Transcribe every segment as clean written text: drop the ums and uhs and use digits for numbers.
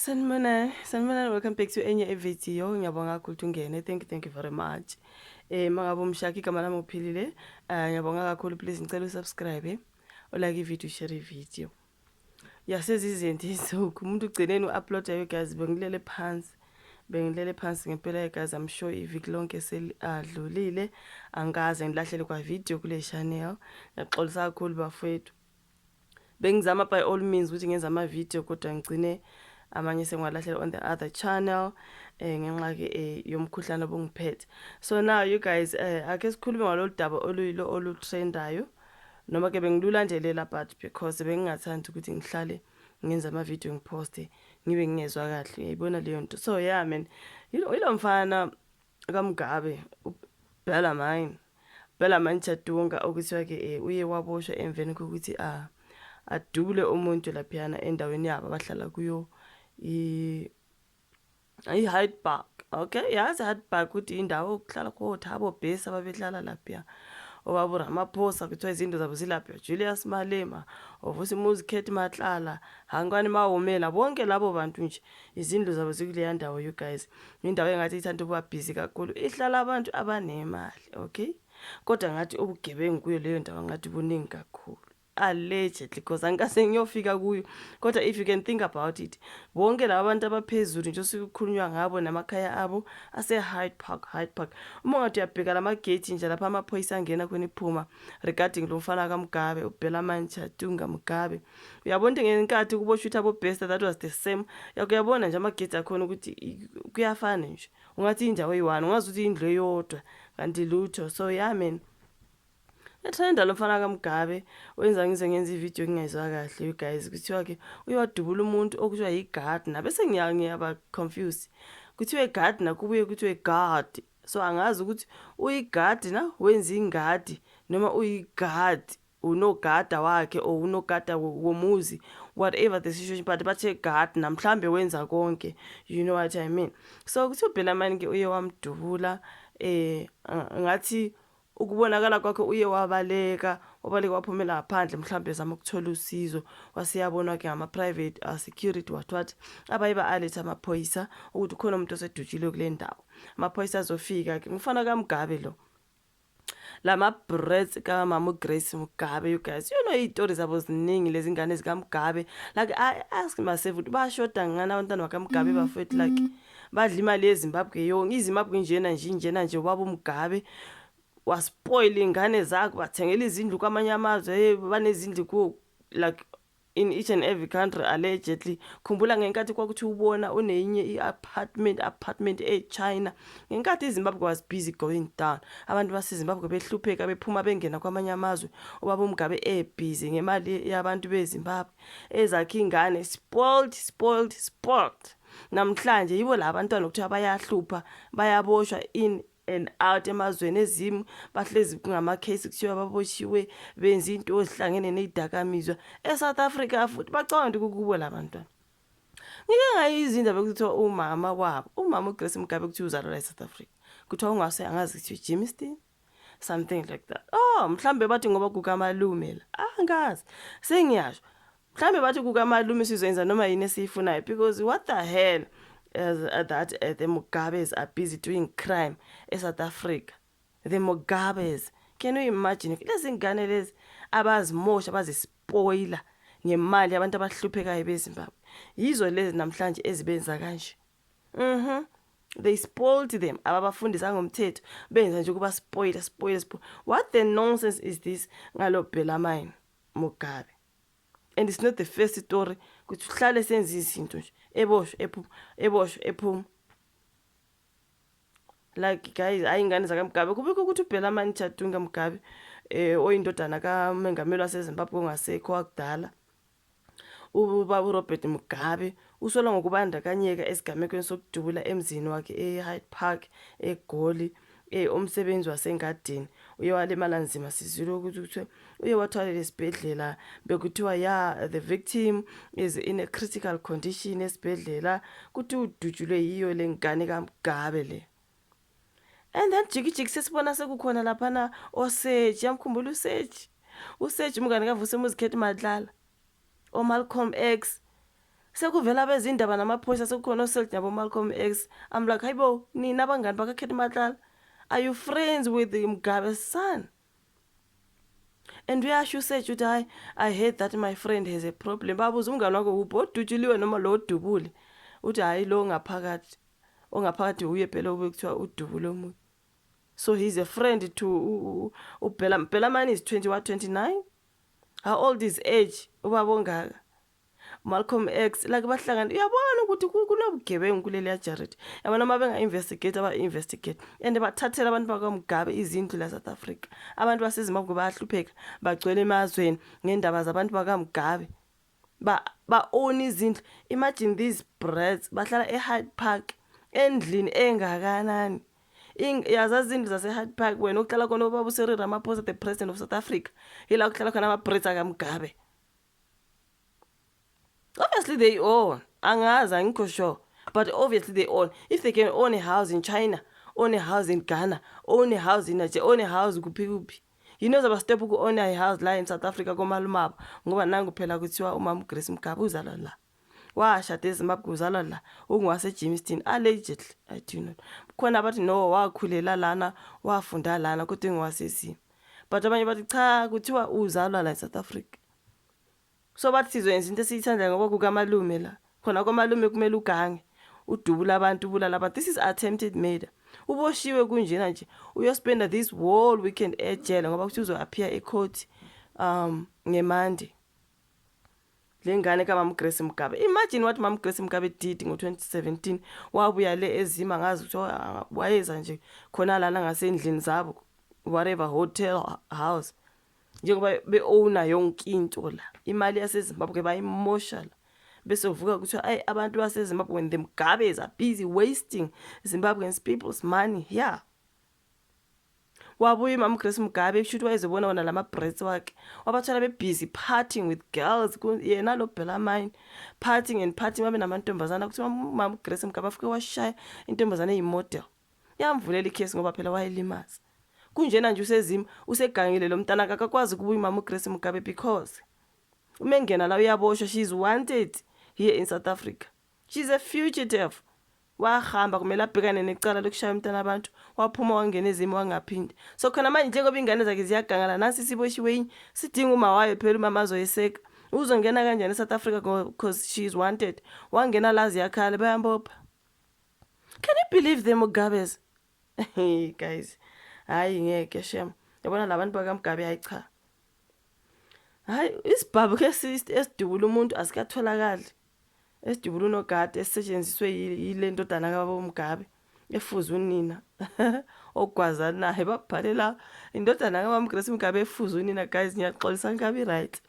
Sanibonani, welcome back to enye video. Ngiyabonga kakhulu ungene. Thank you very much. Mangabe umshaki igama lami uphilile. Ngiyabonga kakhulu, please ngicela usubscribe. Like i-video, share i-video. Yasezizinto izinsuku umuntu ugcineni u-uploada guys, bengilele phansi ngempela guys. I'm sure iviki lonke seladlulile angaze ngilahlele kwa video kule channel. Ngiyaxolisa kakhulu bafethu. Bengizama by all means ukuthi ngenza ama video kodwa ngicine amanye sengiwalahlela on the other channel ngenxa ke yomkhuhlane obungiphethe. So now you guys ake sikhulume ngalolu daba olutrendayo, noma ke bengilulandelela but because bengingathandi ukuthi ngihlale ngenza ama video ngiposte ngibe ngingezwa kahle, uyayibona leyo nto. So yeah man, ilo mfana kaMgabe Bellarmine Chatunga okuthiwa ke uye waboshwa emveni kokuthi adubule umuntu laphiyana endaweni yabo abahlala kuyo i-Hyde Park. Okay, yazi Hyde Park ukuthi indawo okuhlala koThabo Base ababehlala lapha. Obaba Ramaphosa kuthiwa izinto zabo zilapha, Julius Malema, oVusimuzi Khethi Matlala, Hangwani Mahomela, bonke labo bantu nje izindlu zabo zikuleya ndawo you guys. Indawo engathi ithanda ukuba busy kakhulu, ihlala abantu abanemali, okay? Kodwa ngathi ubugebengu kuyo leyo ndawo ngathi buningi kakhulu. Allegedly, because angase ngiyofika kuyo, kodwa if you can think about it, bonke laba bantu abaphezulu nje osikukhulunywa ngabo namakhaya abo ase-Hyde Park. Uma ngathi uyabheka lamagate nje lapha amaphoyisa angena khona iphuma regarding lo mfana kaMgabe uBellarmine Chatunga Mugabe, uyabona ukuthi ngenkathi kuboshwa uThabo Bester that was the same. Uyabona nje amagate akhona ukuthi kuyafana nje, ungathi indawo eyi-1 ungazi ukuthi indlu eyodwa kanti lutho. So yeah man, ethanda lo mfana kaMgabe wenza ngenza ivideo ngingezwa kahle you guys. Kuthiwa ke uyawadubula umuntu okuthiwa yi-gardener, bese ngiyaba confused. Kuthiwa i-gardener kubuye kuthiwa i-guard. So angazi ukuthi uyi-gardener wenza ingadi noma uyi-guard, unogada wakhe or unogada womuzi, whatever the situation, but bathe gardener mhlambe wenza konke, you know what I mean. So kuthiwa uBellarmine ke uye wamdubula ngathi ukubonakala kwakhe uye wabaleka waphumela ngaphandle mhlambe ezama ukuthola usizo, wasiyabonwa ke ngama-private security what abayiba aletha amaphoyisa ukuthi khona umuntu osedutshile kule ndawo. Amaphoyisa azofika ke ngifana kaMgabe lo lama brats kaMama Grace Mugabe you guys, you know izitori zabo ziningi lezi ngane zikaMgabe. Like I ask myself ukuthi bashoda ngana abantwana bakaMgabe bafethu, like badla imali yeZimbabwe yonke, iZimbabwe njena nje wabo Mugabe waspoil ingane zakhe, bathengela izindlu kwamanye amazwe, banezindlu ku like in each and every country allegedly. Khumbula ngenkathi kwakuthi ubona unenye i-apartment eChina, ngenkathi iZimbabwe was busy going down, abantu baseZimbabwe behlupheka bephuma bengena kwamanye amazwe, ubaba Mugabe busy ngemali yabantu beZimbabwe ezakhe ingane spoiled. Namhlanje yibo labantwana ukuthi bayahlupha, bayaboshwa in and out emazweni ezimu, bahlezi ngama-case kuthiwa baboshiwe benza into ezihlangene nezidakamizwa eSouth Africa futhi bacabanga ukuthi kubo labantwana. Ngike ngayizindaba bekuthiwa umama uGrace Mugabe kuthiwa uzalwa eSouth Africa, kuthiwa ungase angazi kuthiwa Jimston something like that. Mhlambe bathi ngoba kukamalume la, angazi sengiyasho, mhlambe bathi kukamalume sizoyenza noma yini esiyifunayo, because what the hell that the Mugabes are busy doing crime in South Africa. The Mugabes, can you imagine? Lezi ngane lezi abazimosha bazispoila ngemali abantu abahluphekayo beZimbabwe, yizo lezi namhlanje ezibenza kanje. They spoiled them, ababafundisa ngomthetho benza nje kuba spoil. What the nonsense is this ngalo Bellarmine Mugabe? And it's not the first story ukuthi uhlale senza izinto nje eboshwe ephuma. Like guys, ayingane zakaMgabe kubikho ukuthi uBellarmine Chatunga Mugabe oyindodana kaMengameli waseZimbabwe ongasekho wakudala, ubaba uRobert Mugabe usola ngokubandakanyeka esigamekweni sokudubula emzini wakhe eHyde Park eGoli, umsebenzi wasengadini. Uye walimala nzima sizwile ukuthi uye wathwalela esibhedlela, bekuthiwa the victim is in a critical condition esibhedlela, kuthi udutshulwe yiyo le ngane kaMgabe le. And then jiki sesibona sekukhona laphana oSearch, yamkhumbula uSearch umngane kaVusimuzi Khethi Matlala, Malcolm X. sekuvela bezindaba namaphoyisa sekukhona oSelty nabo Malcolm X. I'm like, hayibo, nina abangani bakaKhethi Matlala, are you friends with Mugabe's son? And uyasho uSearch uthi hayi, I heard that my friend has a problem. Babuza umngane wakho uphi, odutshuliwe noma lo odubule? Uthi hayi lo ongaphakathi uye phela obekuthiwa udubule omunye. So he's a friend to Bhela Mani is 29. How old is age? Ubaba ongaka. Malcolm X like bahlangana uyabona ukuthi kunobugebengu kuleli ya Jared. Yabona mabenga investigate aba-investigate and bathathela abantu bakaMugabe izindlu la South Africa. Abantu baseZimbabwe bayahlupheka bagcwele emazweni ngendaba zabantu bakaMugabe. Ba own izindlu. Imagine these brats bahlala eHyde Park endlini engakanani. Yazazi izindlu zase-Hyde Park wena okuhlala khona ubaba uCyril Ramaphosa the president of South Africa. Yila okuhlala khona ama-brats akaMugabe. Obviously they own. Angazi angikho sure. But obviously they own. If they can own a house in China, own a house in Ghana, own a house in Nigeria, own a house kuphi. You know zaba step own a house la in South Africa komalumabo ngoba nangu phela kuthiwa uMama Grace Mugabe uzalwa la. Washada eZimbabwe uzalwa la. Ungwase Jamestown allegedly. I do not. Khona bathi no wakhulela lana, wafunda lana kodwa ngwasezini. But abanye bathi cha kuthiwa uzalwa la eSouth Africa. So bathi sizoyenza into esiyithanda ngoba kukamalume la. Khona komalume kumele ugange. Udubula abantu ubulala abantu. This is attempted murder. Uboshiwe kunjena nje. Uyospenda this whole weekend ejele ngoba kuthi uzoappear ecourt ngeMonday. Lengane kaMama Grace Mugabe. Imagine what Mama Grace Mugabe did ngo-2017. Wabuya le ezima ngazi ukuthi wayeza nje khona lana ngasendlini zabo whatever hotel house. Njengoba be-owner yonke into la. Imali yaseZimbabwe bayimosha la. Bese uvuka kuthiwa ay abantu baseZimbabwe when the Mugabes are busy wasting Zimbabweans people's money. Yeah. Wabuye Mama Grace Mugabe kushuthi wayezobona wona lama-brats wakhe. Wabathola be-busy partying with girls. Yena lo Bhela Mani partying and partying babe namantombazana kuthiwa Mama Grace Mugabe afike washaya intombazana eyimodel. Yamvulela ikhesi ngoba phela wayelimaza. Kunjena nje usezima usegangile lo mntana akakwazi ukubuya uMama Grace Mugabe because umengena la uyaboshwa. She's wanted here in South Africa. She's a fugitive. Wahamba kumele abhekane necala lokushaya umntana abantu. Waphuma wangena ezimo wangaphindi. So khona manje njengoba ingane zakhe ziyagangala nasi siboshiwe sidinga uma wayo phela umama azoyeseka. Uzongena kanjani eSouth Africa because she is wanted. Wangena lazi yakhala bayambopha. Can you believe them Mugabes? Hey guys. Hayi ngeke shem. Yabona labantu bakaMugabe ayicha. Hayi isibhabu ke esidubula umuntu asikatholakali. Esidubula unogade esisetshenziswe yile ndodana kaBaba Mugabe efuza unina. Ogwazana naye babhalela indodana kaMama Grace Mugabe efuza unina guys ngiyaxolisa ngikabi right.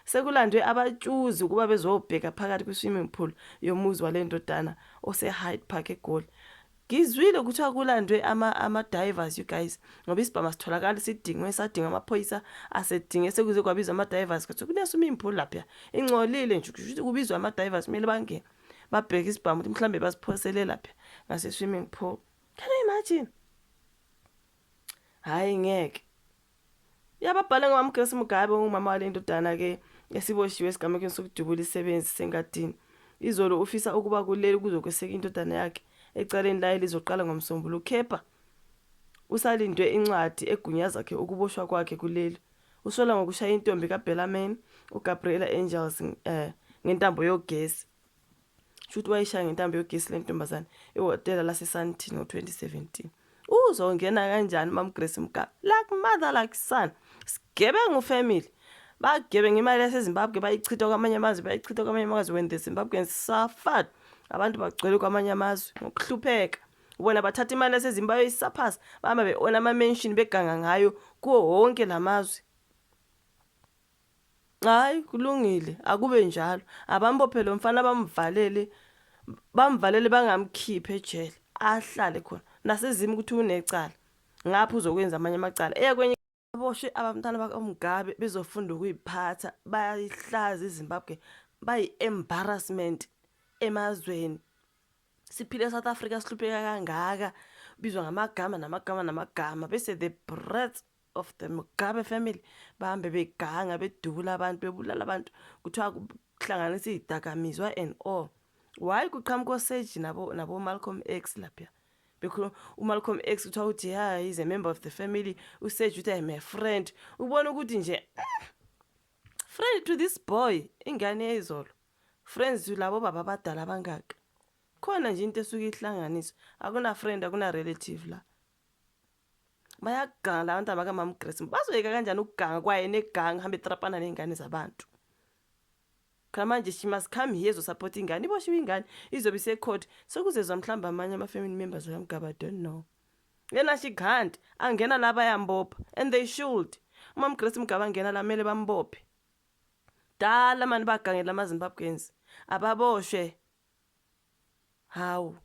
Sekulandwe abatshuzi ukuba bezobheka phakathi kwi-swimming pool yomuzi wale ndodana ose-Hyde Park eGoli. Ngizwile ukuthi akulandwe ama-divers you guys ngoba isibhamu sitholakala sidingwe sadinga amaphoyisa asedinge sekuze kwabizwa ama-divers ukuthi kune-swimming pool lapha ingcolile nje ukuthi kubizwa ama-divers kumele bangene babheke isibhamu ukuthi mhlambe basiphosele lapha ngase-swimming pool. Can you imagine? Hayi ngeke. Yababhala ngoMama Grace Mugabe ungumama wale ndodana ke esiboshiwe esigamekweni sokudubula isebenzi sengadini. Izolo ufisa ukuba kuleli kuzokweseka indodana yakhe ecaleni la elizoqala ngomsombuluko kepha usalindwe incwadi egunyaza yakhe ukuboshwa kwakhe kuleli. Usola ngokushaya intombi kaBhela Mani uGabriela Angels ngentambo yogesi. Shuthi wayishaya ngentambo yogesi le ntombazana ehotela laseSandton ngo-2017. Uzongena kanjani Mama Grace Mugabe? Like mother like son. Sigebengu family. Bagebenga imali yaseZimbabwe bayichitha kwamanye amazwe when the Zimbabweans suffered. Abantu bagcwele kwamanye amazwe ngokuhlupheka. Ubona bathatha imali yaseZimbabwe isaphasa bahamba beona ama-mansion beganga ngayo kuwo wonke lamazwe. Hayi kulungile akube njalo. Abambophele umfana bamvalele bangamkhiphe ejele. Ahlale khona. Nasezimo ukuthi unecala. Ngapha uzokwenza amanye amacala. Kwenye aboshe abantwana bakaMugabe bezofunda ukuyiphatha bayihlaza iZimbabwe bayi-embarrassment emazweni. Siphile eSouth Africa sihlupheka kangaka bizwa namagama bese the brats of the Mugabe family bahambe beganga bedubula abantu bebulala abantu kuthiwa kuhlanganisa izidakamizwa and all. Why kuqhamuka oSage nabo Malcolm X lapha? Because uMalcolm X uthiwa uthi yeah, he's a member of the family. uSage uthi I'm a friend. Ubona ukuthi nje friend to this boy, ingane yezolo. Friends labo baba abadala abangaka. Khona nje into esuke ihlanganisa. Akuna friend, akuna relative la. Bayaganga la bantu abakamama uGrace. Bazoyeka kanjani ukuganga kwaye neganga hambe trapana nezingane zabantu. Manje she must come here to support ingane. Iboshiwe ingane izobe isecourt. Sokuzezwa mhlamba amanye ama-family members wakamgaba, I don't know. Yena she can't. Angena la bayambopha and they should. Umama Grace Mgaba angena la mele bambophe. Dala mani bagangela amaZimbabweans. Ababoshwe. Hawu.